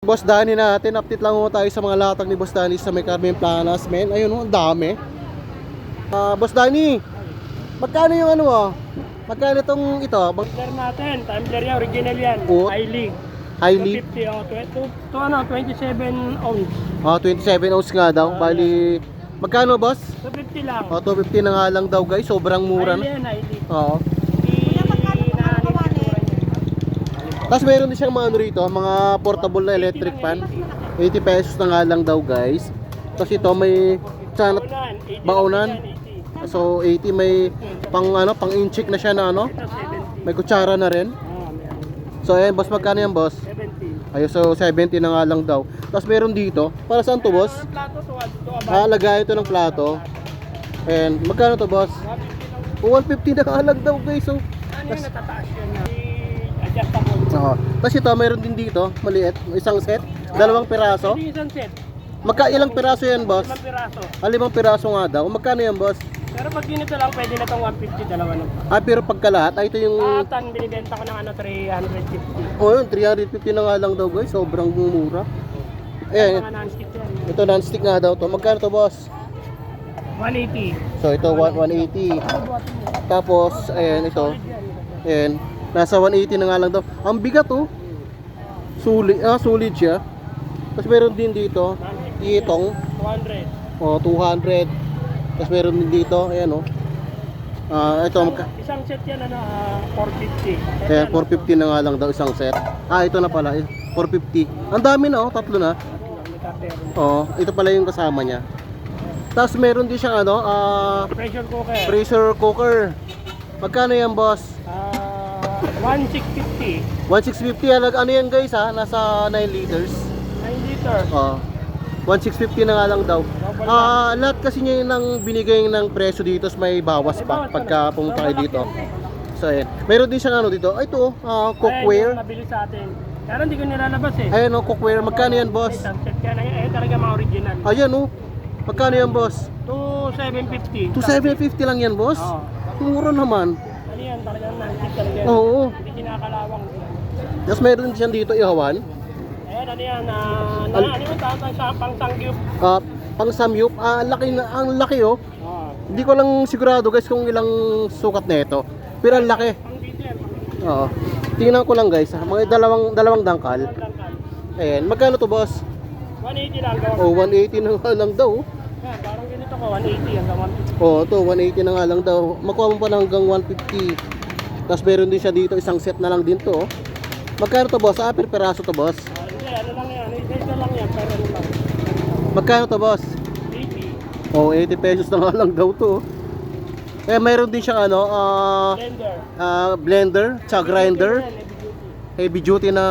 Boss Danny natin, update lang tayo sa mga latag ni Boss Danny sa may Carmen Planas, men. Ayun, ang dami. Boss Danny, magkano yung ano Magkano itong ito? Tumbler natin, tumbler yan, original yan. Oh. Highly. Highly? 27 ounce. 27 ounce nga daw. Bali, magkano boss? 250 lang. 250 na nga lang daw guys. Sobrang mura Highly na. yan, highly. Oo. Hindi Tapos meron din siyang mga ano rito, mga portable na electric fan. 80 pesos na nga lang daw guys. Tapos ito may sanat baunan. So 80 may pang inchik na siya na ano. May kutsara na rin. So ayan boss, magkano yan boss? 70. Ayun, so 70 na nga lang daw. Tapos meron dito, para saan to boss? Plato to Lagay ito ng plato. And magkano to boss? 150 na nga lang daw guys. So, ano yung natataas yun na? Adjustable. Tapos ito, mayroon din dito, maliit, isang set, dalawang piraso. Hindi isang set. Ilang piraso yan boss? 5 piraso. 5 piraso nga daw. Magkano yan boss? Pero pag ganito lang, pwede na itong 150, dalawa na. Pero pagkalahat, ito yung... Binibenta ko ng 350. Yun, 350 na nga lang daw guys. Sobrang mura. Ayan, Mga non-stick yan. ito non-stick nga daw to. Magkano to boss? 180. So ito 180. Tapos ayan ito. Ayan, nasa 180 na nga lang daw. Ang bigat oh. Solid siya. Tapos meron din dito itong 200. 200. Tapos meron din dito, ayan oh. Ito Isang set yan 450. ayan, 450 na nga lang daw isang set. Ito na pala, 450. Ang dami na oh, tatlo na. Ito pala yung kasama niya. Tapos meron din siyang Pressure cooker. pressure cooker. Magkano yan boss? 1650. 1650 ano yan guys nasa 9 liters. 9 liter. 1650 na nga lang daw. Lahat kasi niya yung binigay ng presyo dito, may bawas pa pagka pumunta kayo dito. So ayan. Meron din siyang dito. Ito cookware. Ayan, mabili sa atin. Pero hindi ko nilalabas eh. Ayan cookware. Magkano yan boss? Isang set yan. Ayan talaga mga original. Ayan Magkano yan boss? 2750. 2750 lang yan boss? Oo. Mura naman. Ano yan? Talagang nantik talaga. Oo. Hindi kinakalawang. Tapos meron siya dito ihawan. Ayan, ano yan? Ano yung tawag sa pang-sangyup? Pang samyup. Ang laki oh. Hindi ko lang sigurado guys kung ilang sukat na ito. Pero ang laki. Pang dito yan. Oo. Tingnan ko lang guys. Mga dalawang dangkal. Ayan. Magkano to boss? 180 lang. Gawa. 180 na nga lang daw. Yan, parang ganito ko. 180 hanggang 150. Ito 180 na nga lang daw. Makuha mo pa na hanggang 150. Tapos meron din siya dito. Isang set na lang din to. Magkano to boss? Per peraso to boss? Hindi, ano lang yan. Ito lang yan. Pero ano lang. Magkano to boss? 80. 80 pesos na nga lang daw to. Mayroon din siyang Blender. blender, tsaka grinder. Heavy duty na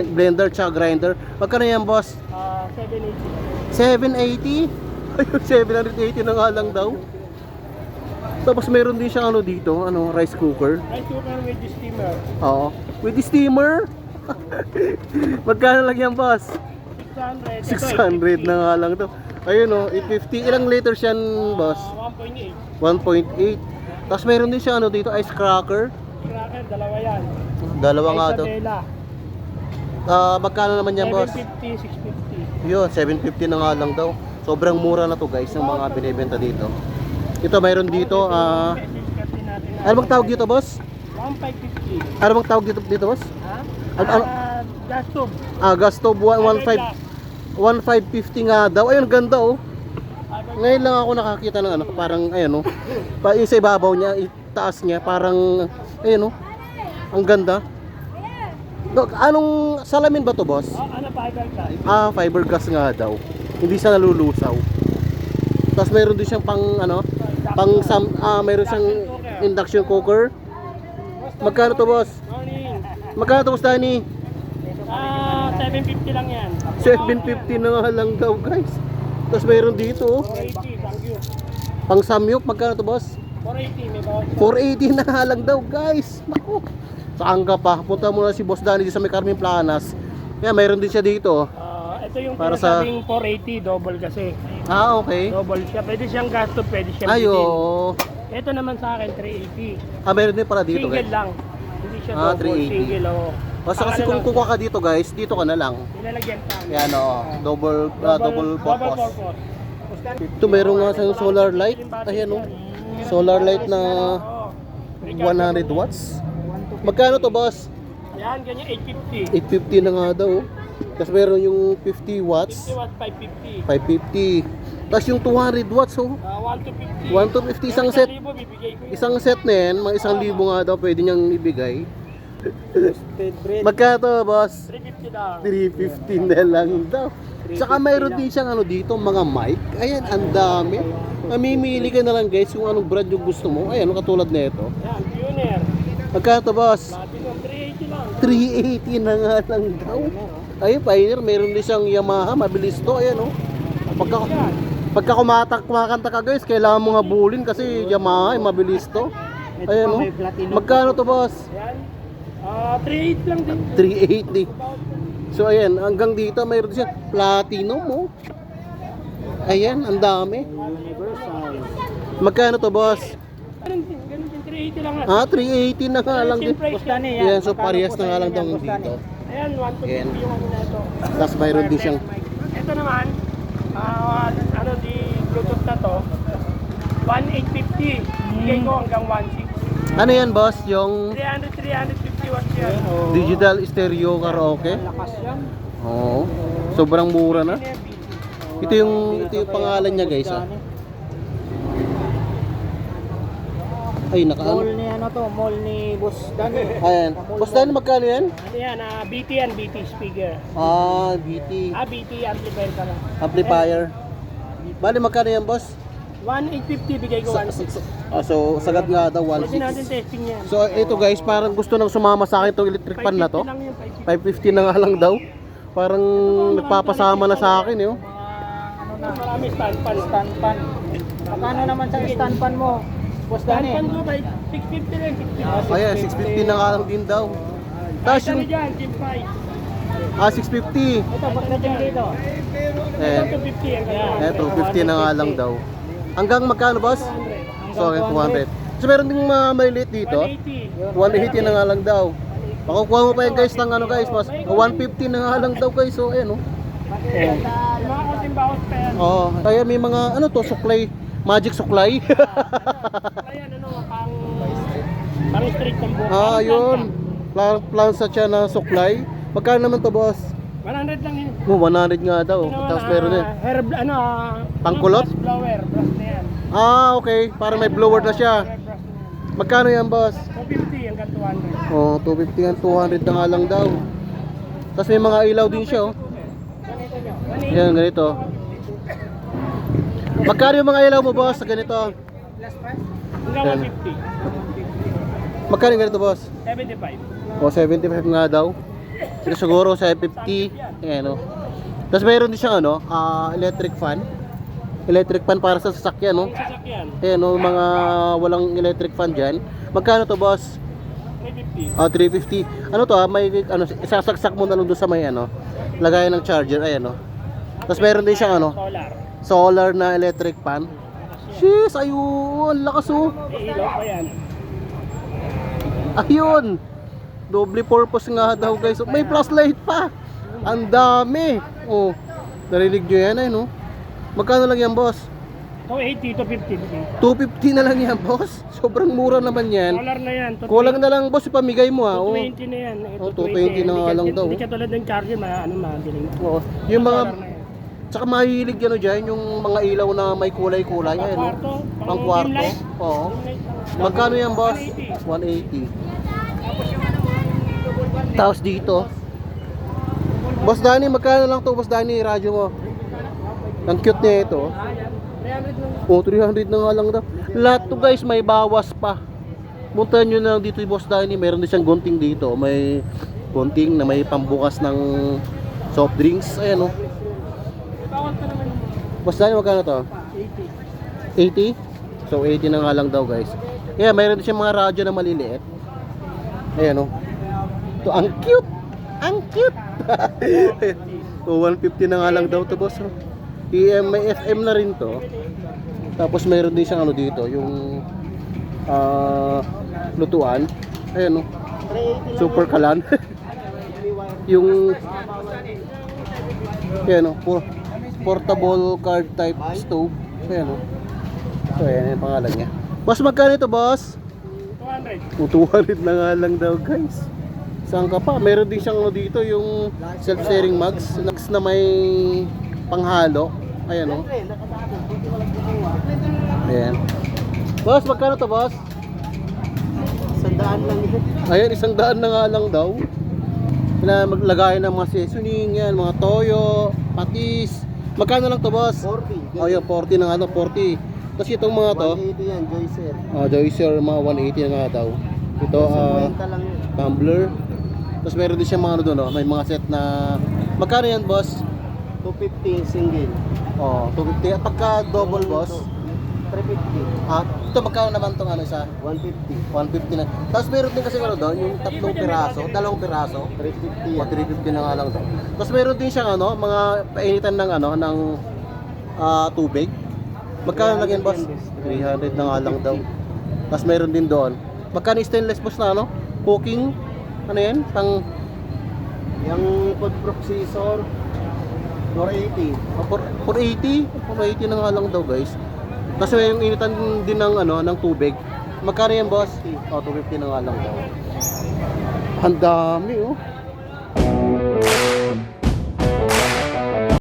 blender tsaka grinder. Magkano yan boss? 780. 780? Ayun, 780 na nga lang daw. Tapos meron din siyang dito, rice cooker. Rice cooker with the steamer. Oo. With the steamer? Magkano lang yan boss? 600. 600 na nga lang daw. Ayun 850. Ilang liters yan boss? 1.8. 1.8. Tapos meron din siya dito, ice cracker. Cracker, dalawa yan. Dalawa nga daw. Isabela. Magkano naman yan boss? 750, 650. Yun, 750 na nga lang daw. Sobrang mura na to guys ng mga binibenta dito. Ito mayroon dito, ano bang tawag dito boss? 1,550. Ano bang tawag dito boss? Ha? Gas stove. Gas stove 1,550 nga daw. Ayun, ganda oh. Ngayon lang ako nakakita ng parang ayun yung sa ibabaw niya, itaas niya, parang ayun ang ganda. Anong salamin ba to boss? Fiberglass. Fiberglass nga daw. Hindi siya nalulusaw. Tapos mayroon din siyang mayroon siyang induction cooker. Magkano to boss? Morning. Magkano to boss Danny? 750 lang yan. 750 na nga lang daw guys. Tapos mayroon dito 480, sangyup. pang samyup. Magkano to boss? 480, may bawat. 480 na nga lang daw guys. Naku. Saan ka pa? Punta muna si Boss Danny sa may Carmen Planas. Kaya mayroon din siya dito. Ito yung Para sa- sinasabing 480, double kasi. Okay. Double siya. Pwede siyang gas stove, pwede siyang Ayo. bitin. Ito naman sa akin, 380. Meron din pala dito Single guys. lang. Hindi siya double, 380. single. Basta kasi kung kukuha ka dito guys, dito ka na lang. Nilalagyan pa. Yan o, double purpose. Pustahan. Ito meron nga sa solar light. Ayan o, solar light na 100 watts. Magkano to boss? Yan, ganyan 850. 850 na nga daw. Tapos meron yung 50 watts, 50 watts, 550. 550. Tapos yung 200 watts oh. 1 to 50. 1 to 50 isang set. 1,000 bibigay ko yun. Isang set na yan, mga 1,000 nga daw pwede niyang ibigay. Magkano to, boss? 350 daw. 350 na lang daw. Saka mayroon din siyang ano dito, mga mic. Ayan, ang dami. Mamimili ka na lang guys kung anong brand yung gusto mo. Ayan, katulad na ito. Yan, Pioneer. Magkano to, boss? Platinum, 380 lang. 380 na nga lang daw. Ayun, Pioneer, meron din siyang Yamaha, mabilis to. Ayan, oh. Pagka kumakanta ka guys, kailangan mo habulin kasi Yamaha, mabilis to. Ayan, oh. Magkano to, boss? Yan. 380 lang din. 380. So ayan, hanggang dito mayroon siya platinum mo. Ayan, ang dami. Magkano to, boss? Ganun din, 380 lang. 380 na nga lang din. Ayan, so parehas na nga lang daw dito. Ayan, 1 to 50 Ayan. yung ano na ito. Tapos mayroon din siyang Ito naman, ano di Bluetooth na to, 1,850. Bigay ko hanggang 1,600. ano yan, boss? Yung 350 watts yan. digital stereo karaoke. Lakas yan. Oo. Sobrang mura na. Ano yan, BT? Ito yung pangalan niya, guys, ah. Ay, nakaano. Mall ni ano to, mall ni Boss Dani. Ayan. Boss Dan, magkano yan? Ano yan, BT yan, BT speaker. BT. BT amplifier ka lang. Amplifier. Bali, magkano yan, boss? 1,850 bigay ko 1,600. So, sagad nga daw, Kasi natin 1.6. testing yan. So, ito guys, parang gusto nang sumama sa akin itong electric fan na to. 550 lang yun, 550. 550 na nga lang daw. Parang nagpapasama na sa akin, eh. Oh. Ano na, Marami stand pan. stand pan. Magkano naman sa stand pan mo? Boss Stand Dani. pan ko by 650 lang, 650. Ayan, 650 na nga lang din daw. Tapos Ano yung, dyan, Team 5. 650. Ito, pagdating dito. Eh, Ito 250 yan. Kaya eto, 50 na nga lang daw. Hanggang magkano, boss? 200. So, 200. So, meron ding mga maliliit dito. 180. 180 na nga lang daw. Makukuha mo pa yan guys ng ano guys, mas 150 na nga lang daw guys. So, ayan, oh. Yung mga konting bawas pa yan. Oo, kaya may mga ano to, suklay, magic suklay. Ayan, ano, pang straight ng buka. Yun. Plansa siya na suklay. Magkano naman to, boss? 100 lang yun. 100 nga daw. Tapos meron din. Herb, Pangkulot? brush blower, brush na yan. Okay. Para may blower na siya. Brush na yan. Magkano yan, boss? 250 hanggang 200. 250 nga, 200 na nga lang daw. Tapos may mga ilaw din siya, oh. Yan, ganito. Magkano yung mga ilaw mo, boss, sa ganito? Hanggang 150. Magkano yung ganito, boss? 75. 75 nga daw. Pero siguro sa 50. Ayan, oh. Tapos mayroon din siyang ano, electric fan. Electric fan para sa sasakyan, no? Sasakyan. Ayan, oh, mga walang electric fan dyan. Magkano to, boss? 350. 350. Ano to, may ano, isasaksak mo na lang doon sa may ano, lagayan ng charger, ayan, oh. Tapos meron din siyang ano, Solar. solar na electric fan. Jeez, ayun, lakas, oh. May ilaw pa yan. Ayun. Double purpose nga daw, guys. May flashlight pa. Ang dami. Oh. Narinig nyo yan, ay, no? Magkano lang yan, boss? 280 to 50. 250 na lang yan, boss. Sobrang mura naman yan. Solar na yan. Kulang na lang, boss, ipamigay mo, ha. Oh. 220 na yan. Oh, 220 na nga lang daw. Hindi katulad ng charger, madiling. Oo. Yung mga, Solar na yan. tsaka mahilig yan, dyan, yung mga ilaw na may kulay-kulay, ayan, no? Pang-kwarto, Pang kwarto. dim light. Oo. Dim light lang. Magkano yan, boss? 180. 180. Tapos dito, Boss Danny, magkano lang to, Boss Danny, radyo mo? Ang cute niya ito. 300 lang. 300 na nga lang daw. Lahat to guys, may bawas pa. Puntahan nyo na lang dito, Boss Danny. Meron din siyang gunting dito. May gunting na may pambukas ng soft drinks. Ayan, oh. Bawat pa naman yung Boss Danny, magkano to? 80. 80? So 80 na nga lang daw, guys. Yeah, mayroon din siyang mga radyo na maliliit. Ayan, oh. To, ang cute! Ang cute! So 150 na nga lang daw to, boss, oh. May FM na rin to. Tapos mayroon din siyang ano dito, yung lutuan. Ayan, oh. Super kalan. Yung yan o, portable card type stove. So yan o. So yan yung pangalan niya. Boss, magkano ito, boss? 200. 200 na nga lang daw, guys. Saan ka pa? Meron din siyang ano dito, yung self-sharing mugs na may panghalo. Ayan o. Ayan. Boss, magkano to, boss? 100 lang yun. Ayan, 100 na nga lang daw. Na maglagay ng mga seasoning yan, mga toyo, patis. Magkano lang to, boss? 40. Oh, yun, 40 na nga to, 40. Tapos itong mga to, 180 yan, Joycer. Joycer, mga 180 na nga daw. Ito, 50 lang yun. tumbler. Tapos meron din siya mga ano doon, oh, may mga set na... Magkano yan, boss? 250 single. Oh, 250. At pagka double, boss? 350. Ito magkano naman tong ano isa? 150. 150 na. Tapos meron din kasi ano doon, yung tatlong piraso, dalawang piraso. 350 O, yan. 350 na nga lang to. Tapos meron din siyang ano, mga painitan ng ano, ng tubig. Magkano lang yan, boss? 300 na nga lang daw. Tapos meron din doon. Magkano yung stainless, boss, na ano? Cooking? Ano yan? Pang Yung food processor, 480. 480? 480 na nga lang daw, guys. Tapos may yung initan din ng ano, ng tubig. Magkano yan, boss? 250 na nga lang daw. Ang dami, oh.